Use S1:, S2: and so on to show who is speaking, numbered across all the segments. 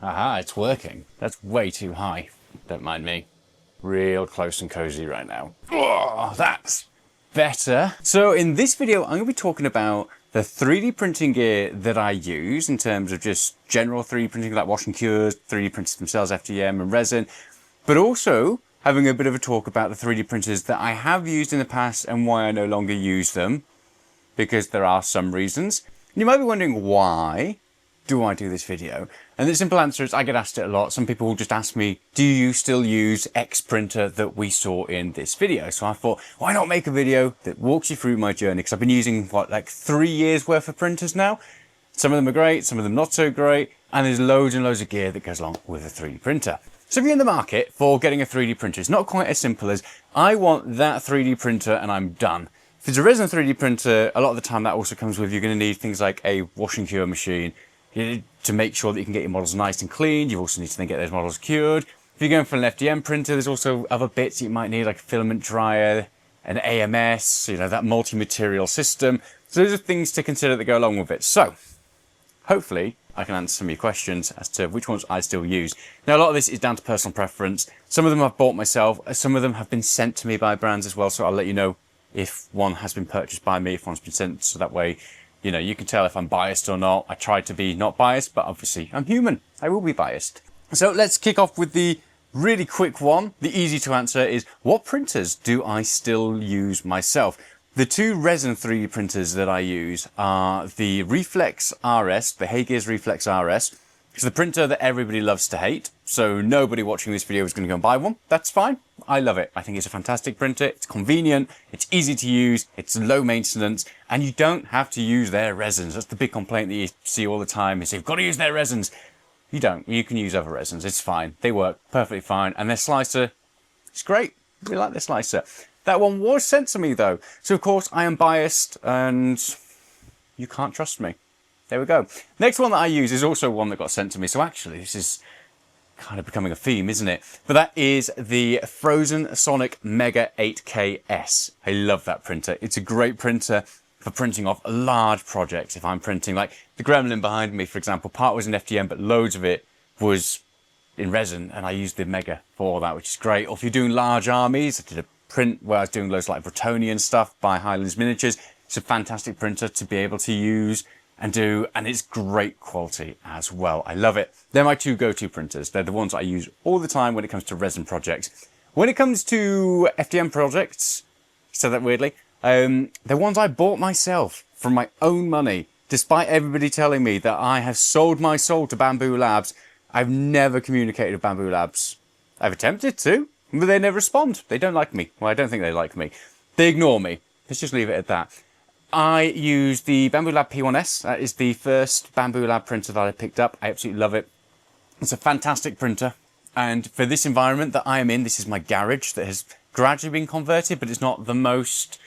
S1: Aha, it's working. That's way too high. Don't mind me. Real close and cozy right now. Oh, that's better. So in this video, I'm going to be talking about the 3D printing gear that I use in terms of just general 3D printing, like wash and cures, 3D printers themselves, FDM and resin, but also having a bit of a talk about the 3D printers that I have used in the past and why I no longer use them, because there are some reasons. And you might be wondering, why do I do this video? And the simple answer is I get asked it a lot. Some people will just ask me, do you still use X printer that we saw in this video? So I thought, why not make a video that walks you through my journey? Because I've been using, like 3 years worth of printers now. Some of them are great, some of them not so great. And there's loads and loads of gear that goes along with a 3D printer. So if you're in the market for getting a 3D printer, it's not quite as simple as, I want that 3D printer and I'm done. If it's a resin 3D printer, a lot of the time that also comes with, you're going to need things like a wash and cure machine, to make sure that you can get your models nice and clean. You also need to then get those models cured. If you're going for an FDM printer, there's also other bits you might need, like a filament dryer, an AMS, that multi-material system. So those are things to consider that go along with it. So hopefully I can answer some of your questions as to which ones I still use. Now, a lot of this is down to personal preference. Some of them I've bought myself. Some of them have been sent to me by brands as well. So I'll let you know if one has been purchased by me, if one's been sent. So that way, you can tell if I'm biased or not. I try to be not biased, but obviously I'm human. I will be biased. So let's kick off with the really quick one. The easy to answer is, what printers do I still use myself? The two resin 3D printers that I use are the Reflex RS, the Hagears Reflex RS. It's the printer that everybody loves to hate. So nobody watching this video is going to go and buy one. That's fine. I love it. I think it's a fantastic printer. It's convenient. It's easy to use. It's low maintenance. And you don't have to use their resins. That's the big complaint that you see all the time, is you've got to use their resins. You don't. You can use other resins. It's fine. They work perfectly fine. And their slicer, it's great. I really like their slicer. That one was sent to me though. So of course I am biased and you can't trust me. There we go. Next one that I use is also one that got sent to me. So actually this is kind of becoming a theme, isn't it? But that is the Frozen Sonic Mega 8K-S. I love that printer. It's a great printer for printing off large projects. If I'm printing, like the Gremlin behind me, for example, part was in FDM, but loads of it was in resin, and I used the Mega for that, which is great. Or if you're doing large armies, I did a print where I was doing loads like Bretonian stuff by Highlands Miniatures. It's a fantastic printer to be able to use and do, and it's great quality as well. I love it. They're my two go-to printers. They're the ones I use all the time when it comes to resin projects. When it comes to FDM projects, said that weirdly, they're ones I bought myself from my own money. Despite everybody telling me that I have sold my soul to Bambu Labs, I've never communicated with Bambu Labs. I've attempted to, but they never respond. They don't like me. Well, I don't think they like me. They ignore me. Let's just leave it at that. I use the Bambu Lab P1S. That is the first Bambu Lab printer that I picked up. I absolutely love it. It's a fantastic printer. And for this environment that I am in, this is my garage that has gradually been converted, but it's not the most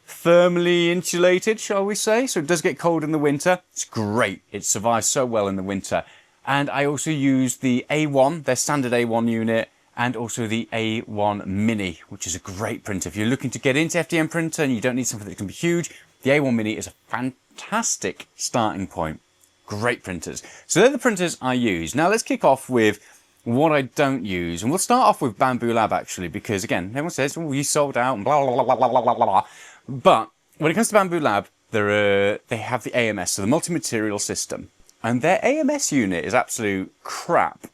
S1: thermally insulated, shall we say. So it does get cold in the winter. It's great. It survives so well in the winter. And I also use the A1, their standard A1 unit, and also the A1 Mini, which is a great printer. If you're looking to get into FDM printer and you don't need something that can be huge, the A1 Mini is a fantastic starting point. Great printers. So they're the printers I use. Now let's kick off with what I don't use. And we'll start off with Bambu Lab actually, because again, everyone says, oh, you sold out and blah, blah, blah, blah, blah, blah, blah. But when it comes to Bambu Lab, they have the AMS, so the multi-material system. And their AMS unit is absolute crap.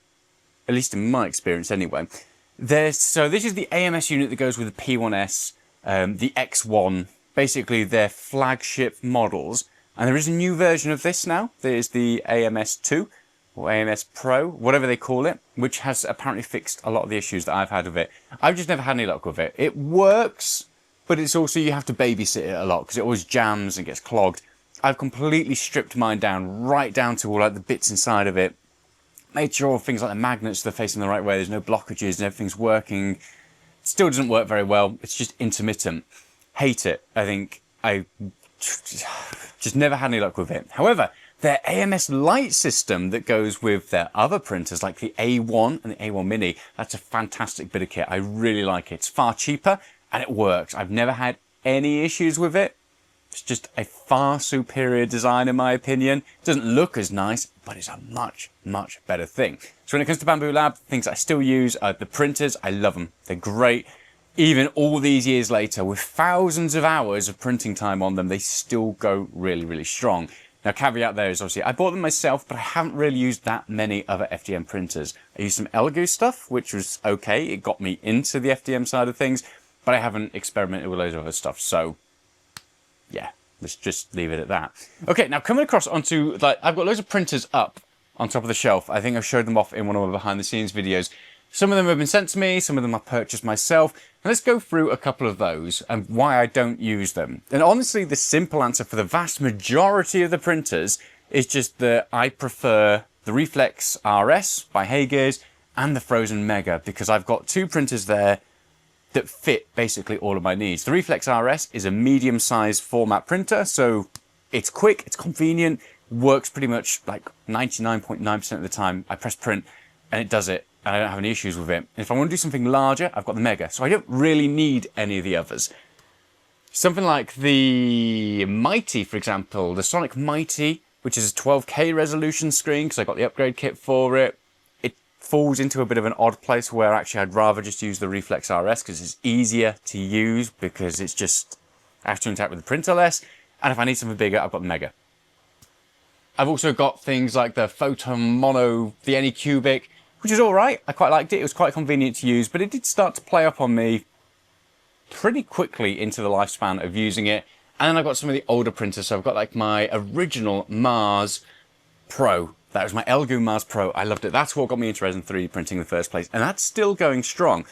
S1: At least in my experience anyway. So this is the AMS unit that goes with the P1S, the X1, basically their flagship models. And there is a new version of this now. There's the AMS2 or AMS Pro, whatever they call it, which has apparently fixed a lot of the issues that I've had with it. I've just never had any luck with it. It works, but it's also, you have to babysit it a lot because it always jams and gets clogged. I've completely stripped mine down, right down to all like the bits inside of it. Made sure things like the magnets are facing the right way, there's no blockages and everything's working. It still doesn't work very well, it's just intermittent. Hate it. I think I just never had any luck with it. However, their AMS light system that goes with their other printers, like the A1 and the A1 Mini, that's a fantastic bit of kit. I really like it. It's far cheaper and it works. I've never had any issues with it. It's just a far superior design in my opinion. It doesn't look as nice, but it's a much, much better thing. So when it comes to Bambu Lab, things I still use are the printers. I love them. They're great. Even all these years later, with thousands of hours of printing time on them, they still go really, really strong. Now, caveat there is obviously I bought them myself, but I haven't really used that many other FDM printers. I used some Elegoo stuff, which was okay. It got me into the FDM side of things, but I haven't experimented with loads of other stuff. So, yeah, let's just leave it at that. Okay, now coming across onto, like, I've got loads of printers up on top of the shelf. I think I've showed them off in one of my behind the scenes videos. Some of them have been sent to me, some of them I purchased myself. And let's go through a couple of those and why I don't use them. And honestly, the simple answer for the vast majority of the printers is just that I prefer the Reflex RS by Haygears and the Frozen Mega, because I've got two printers there that fit basically all of my needs. The Reflex RS is a medium-sized format printer, so it's quick, it's convenient, works pretty much like 99.9% of the time. I press print and it does it, and I don't have any issues with it. And if I want to do something larger, I've got the Mega, so I don't really need any of the others. Something like the Mighty, for example, the Sonic Mighty, which is a 12K resolution screen, because I got the upgrade kit for it, it falls into a bit of an odd place where actually I'd rather just use the Reflex RS, because it's easier to use, because it's just, I have to interact with the printer less, and if I need something bigger, I've got the Mega. I've also got things like the Photon Mono, the Anycubic, which is all right. I quite liked it. It was quite convenient to use, but it did start to play up on me pretty quickly into the lifespan of using it. And then I've got some of the older printers. So I've got like my original Mars Pro. That was my Elegoo Mars Pro. I loved it. That's what got me into resin 3D printing in the first place. And that's still going strong.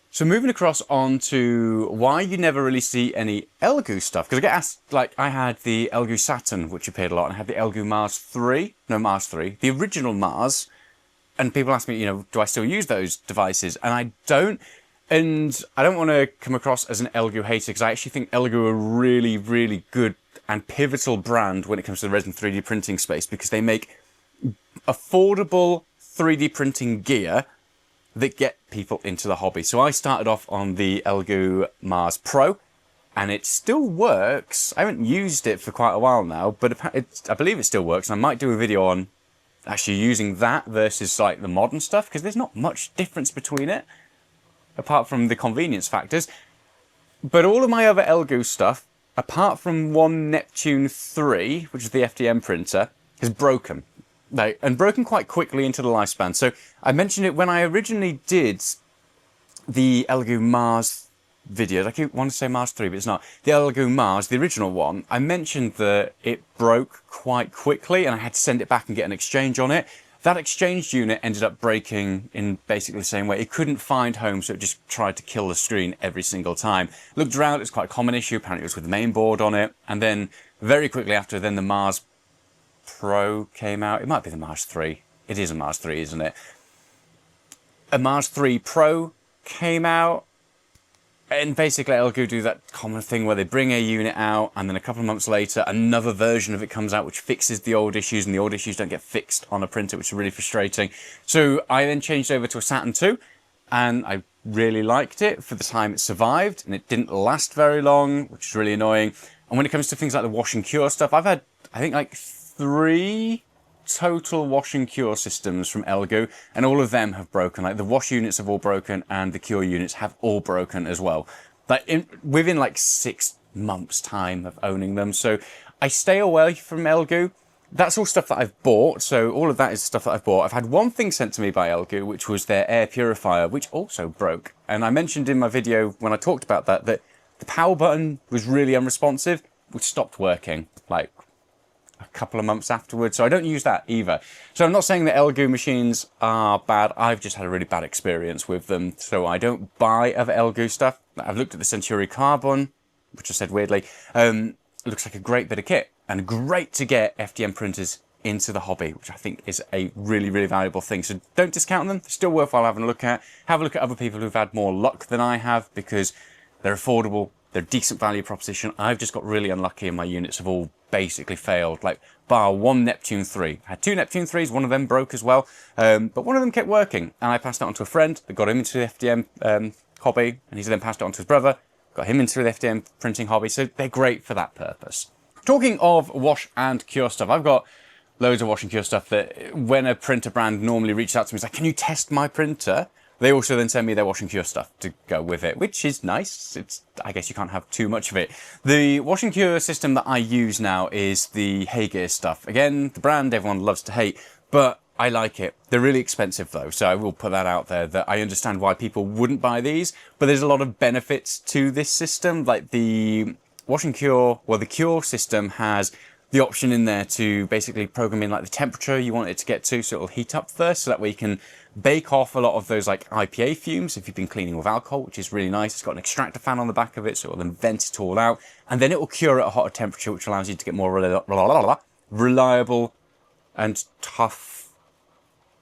S1: So moving across on why you never really see any Elegoo stuff. Because I get asked, like, I had the Elegoo Saturn, which appeared a lot, and I had the Elegoo Mars 3. No, Mars 3. The original Mars. And people ask me, you know, do I still use those devices? And I don't. And I don't want to come across as an Elegoo hater, because I actually think Elegoo are a really, really good and pivotal brand when it comes to the resin 3D printing space, because they make affordable 3D printing gear that get people into the hobby. So I started off on the Elegoo Mars Pro, and it still works. I haven't used it for quite a while now, but I believe it still works. And I might do a video on actually using that versus like the modern stuff, because there's not much difference between it, apart from the convenience factors. But all of my other Elegoo stuff, apart from one Neptune 3, which is the FDM printer, is broken. And broken quite quickly into the lifespan. So I mentioned it when I originally did the Elegoo Mars videos. I keep wanting to say Mars 3, but it's not. The Elegoo Mars, the original one, I mentioned that it broke quite quickly and I had to send it back and get an exchange on it. That exchange unit ended up breaking in basically the same way. It couldn't find home, so it just tried to kill the screen every single time. Looked around, it was quite a common issue. Apparently it was with the main board on it. And then very quickly after, then the Mars Pro came out. It might be the Mars 3. It is a Mars 3, isn't it? A Mars 3 Pro came out. And basically Elegoo do that common thing where they bring a unit out and then a couple of months later another version of it comes out which fixes the old issues, and the old issues don't get fixed on a printer, which is really frustrating. So I then changed over to a Saturn 2 and I really liked it for the time it survived, and it didn't last very long, which is really annoying. And when it comes to things like the wash and cure stuff, I've had, I think, like 3 total wash and cure systems from Elegoo, and all of them have broken. Like the wash units have all broken and the cure units have all broken as well, like within like 6 months time of owning them. So I stay away from Elegoo. That's all stuff that I've bought, so all of that is stuff that I've bought. I've had one thing sent to me by Elegoo, which was their air purifier, which also broke. And I mentioned in my video when I talked about that the power button was really unresponsive, which stopped working like a couple of months afterwards, so I don't use that either. So I'm not saying that Elegoo machines are bad, I've just had a really bad experience with them, so I don't buy other Elegoo stuff. I've looked at the Century Carbon, which I said weirdly, it looks like a great bit of kit, and great to get FDM printers into the hobby, which I think is a really, really valuable thing. So don't discount them, they're still worthwhile having a look at. Have a look at other people who've had more luck than I have, because they're affordable, they're a decent value proposition. I've just got really unlucky and my units have all basically failed, like bar one Neptune 3. I had 2 Neptune 3s, one of them broke as well, but one of them kept working, and I passed it on to a friend that got him into the FDM hobby, and he's then passed it on to his brother, got got him into the FDM printing hobby, so they're great for that purpose. Talking of wash and cure stuff, I've got loads of wash and cure stuff that when a printer brand normally reaches out to me, it's like, can you test my printer? They also then send me their wash and cure stuff to go with it, which is nice. I guess you can't have too much of it. The wash and cure system that I use now is the Elegoo stuff. Again, the brand everyone loves to hate, but I like it. They're really expensive though, so I will put that out there that I understand why people wouldn't buy these, but there's a lot of benefits to this system. Like the wash and cure, well, the cure system has the option in there to basically program in like the temperature you want it to get to, so it'll heat up first, so that way you can bake off a lot of those like IPA fumes if you've been cleaning with alcohol, which is really nice. It's got an extractor fan on the back of it, so it'll then vent it all out, and then it will cure at a hotter temperature, which allows you to get more reliable and tough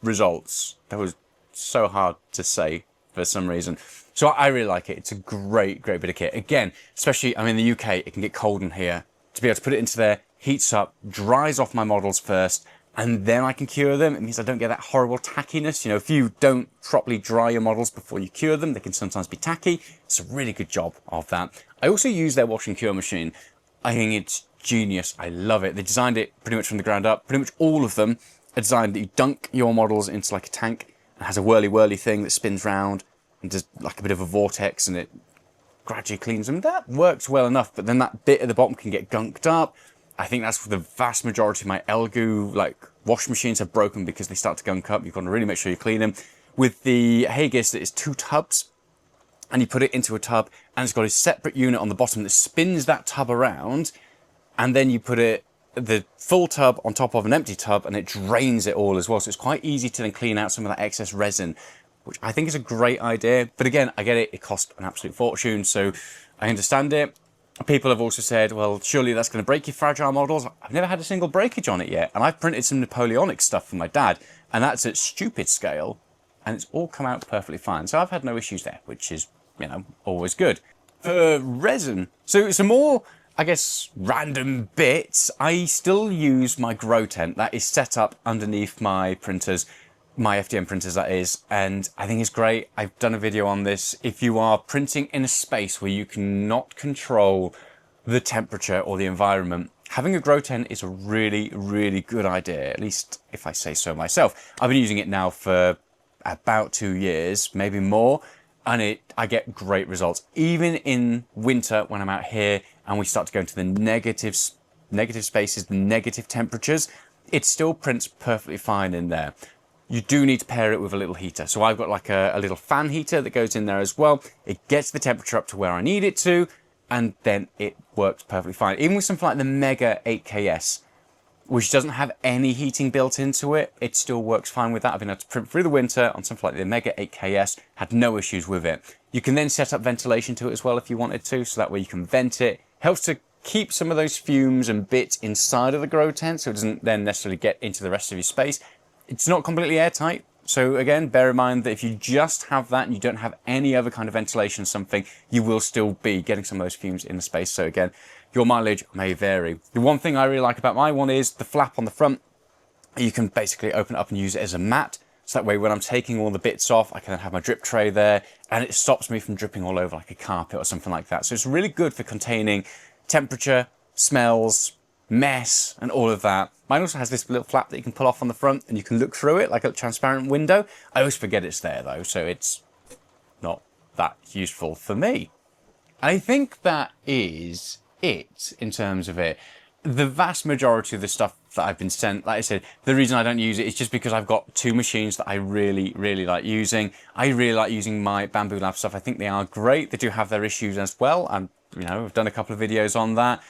S1: results. That was so hard to say for some reason. So I really like it. It's a great bit of kit. Again, especially I'm in the UK, it can get cold in here. To be able to put it into there, heats up, dries off my models first, and then I can cure them. It means I don't get that horrible tackiness. You know, if you don't properly dry your models before you cure them, they can sometimes be tacky. It's a really good job of that. I also use their wash and cure machine. I think it's genius. I love it. They designed it pretty much from the ground up. Pretty much all of them are designed that you dunk your models into like a tank. It has a whirly thing that spins round and does like a bit of a vortex, and it gradually cleans them. That works well enough, but then that bit at the bottom can get gunked up. I think that's the vast majority of my Elegoo like wash machines have broken because they start to gunk up. You've got to really make sure you clean them. With the Elegoo, it's 2 tubs, and you put it into a tub, and it's got a separate unit on the bottom that spins that tub around, and then you put the full tub on top of an empty tub, and it drains it all as well. So it's quite easy to then clean out some of that excess resin, which I think is a great idea. But again, I get it. It costs an absolute fortune, so I understand it. People have also said, well, surely that's going to break your fragile models. I've never had a single breakage on it yet. And I've printed some Napoleonic stuff for my dad, and that's at stupid scale, and it's all come out perfectly fine. So I've had no issues there, which is, you know, always good. For resin, so some more, I guess, random bits. I still use my grow tent that is set up underneath my printers, my FDM printers that is, and I think it's great. I've done a video on this. If you are printing in a space where you cannot control the temperature or the environment, having a grow tent is a really good idea, at least if I say so myself. I've been using it now for about 2 years, maybe more, and I get great results. Even in winter when I'm out here and we start to go into the negative spaces, the negative temperatures, it still prints perfectly fine in there. You do need to pair it with a little heater. So I've got like a little fan heater that goes in there as well. It gets the temperature up to where I need it to, and then it works perfectly fine. Even with something like the Mega 8KS, which doesn't have any heating built into it, it still works fine with that. I've been able to print through the winter on something like the Mega 8KS, had no issues with it. You can then set up ventilation to it as well if you wanted to, so that way you can vent it. Helps to keep some of those fumes and bits inside of the grow tent, so it doesn't then necessarily get into the rest of your space. It's not completely airtight, so again, bear in mind that if you just have that and you don't have any other kind of ventilation or something, you will still be getting some of those fumes in the space. So again, your mileage may vary. The one thing I really like about my one is the flap on the front. You can basically open it up and use it as a mat. So that way when I'm taking all the bits off, I can have my drip tray there, and it stops me from dripping all over like a carpet or something like that. So it's really good for containing temperature, smells, mess, and all of that. Mine also has this little flap that you can pull off on the front, and you can look through it like a transparent window. I always forget it's there though, so it's not that useful for me. I think that is it in terms of it. The vast majority of the stuff that I've been sent, like I said, the reason I don't use it is just because I've got 2 machines that I really like using. I really like using my Bambu Lab stuff. I think they are great. They do have their issues as well, and I've done a couple of videos on that.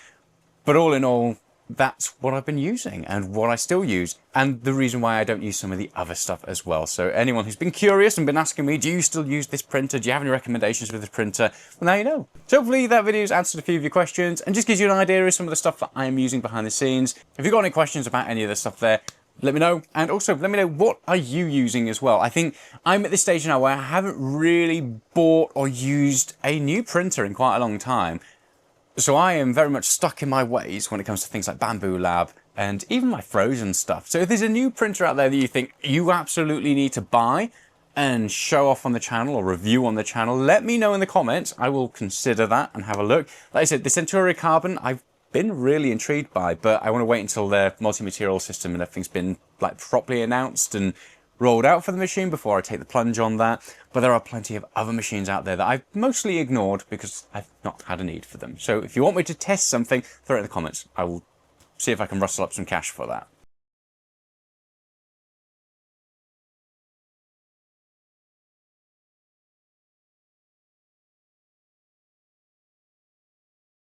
S1: But all in all, that's what I've been using and what I still use, and the reason why I don't use some of the other stuff as well. So anyone who's been curious and been asking me, do you still use this printer? Do you have any recommendations with this printer? Well, now you know. So hopefully that video's answered a few of your questions and just gives you an idea of some of the stuff that I am using behind the scenes. If you've got any questions about any of the stuff there, let me know. And also let me know, what are you using as well? I think I'm at this stage now where I haven't really bought or used a new printer in quite a long time. So I am very much stuck in my ways when it comes to things like Bambu Lab and even my frozen stuff. So if there's a new printer out there that you think you absolutely need to buy, and show off on the channel or review on the channel, let me know in the comments. I will consider that and have a look. Like I said, the Centuria Carbon, I've been really intrigued by, but I want to wait until their multi-material system and everything's been like properly announced and rolled out for the machine before I take the plunge on that. But there are plenty of other machines out there that I've mostly ignored because I've not had a need for them. So if you want me to test something, throw it in the comments. I will see if I can rustle up some cash for that.